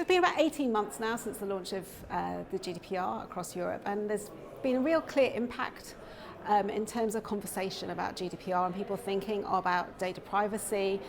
been about 18 months now since the launch of the GDPR across Europe, and there's been a real clear impact in terms of conversation about GDPR and people thinking about data privacy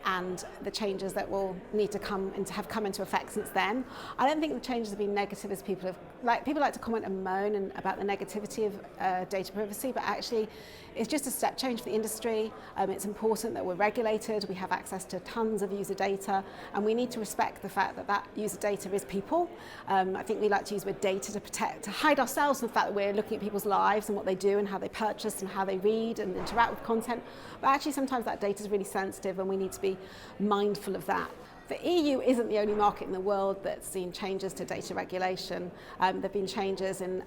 and the changes that will need to come into effect since then. I don't think the changes have been negative as people like to comment and moan about the negativity of data privacy, but actually it's just a step change for the industry. It's important that we're regulated, we have access to tons of user data, and we need to respect the fact that that user data is people. I think we like to use the word data to hide ourselves from the fact that we're looking at people's lives and what they do and how they purchase and how they read and interact with content. But actually sometimes that data is really sensitive and we need to be mindful of that. The EU isn't the only market in the world that's seen changes to data regulation. There have been changes in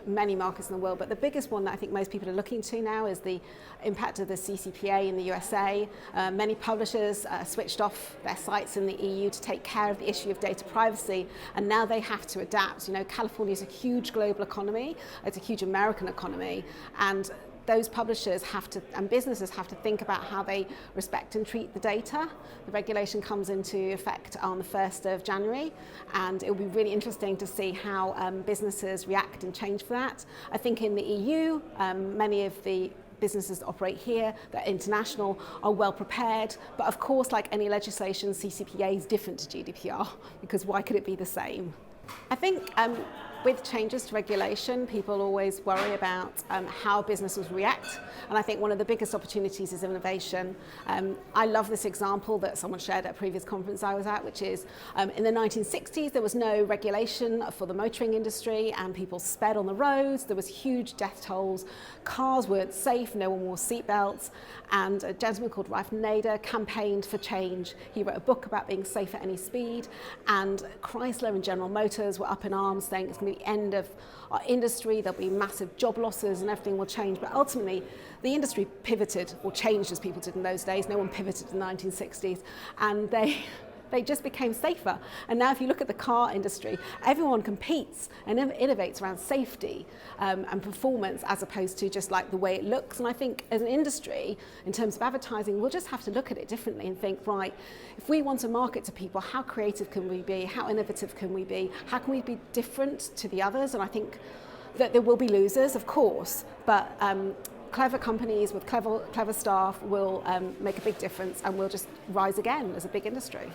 many markets in the world, but the biggest one that I think most people are looking to now is the impact of the CCPA in the USA. Many publishers switched off their sites in the EU to take care of the issue of data privacy, and now they have to adapt. You know, California is a huge global economy, it's a huge American economy, and those publishers have to, and businesses have to think about how they respect and treat the data. The regulation comes into effect on the 1st of January, and it will be really interesting to see how businesses react and change for that. I think in the EU, many of the businesses that operate here, that are international, are well prepared. But of course, like any legislation, CCPA is different to GDPR, because why could it be the same? I think with changes to regulation, people always worry about how businesses react, and I think one of the biggest opportunities is innovation. I love this example that someone shared at a previous conference I was at, which is in the 1960s there was no regulation for the motoring industry and people sped on the roads, there was huge death tolls, cars weren't safe, no one wore seatbelts, and a gentleman called Ralph Nader campaigned for change. He wrote a book about being safe at any speed, and Chrysler and General Motors were up in arms saying it's going to be the end of our industry, there'll be massive job losses and everything will change. But ultimately the industry pivoted or changed as people did in those days. No one pivoted in the 1960s, and they just became safer. And now if you look at the car industry, everyone competes and innovates around safety and performance as opposed to just like the way it looks. And I think as an industry, in terms of advertising, we'll just have to look at it differently and think, right, if we want to market to people, how creative can we be? How innovative can we be? How can we be different to the others? And I think that there will be losers, of course, but clever companies with clever staff will make a big difference, and we'll just rise again as a big industry.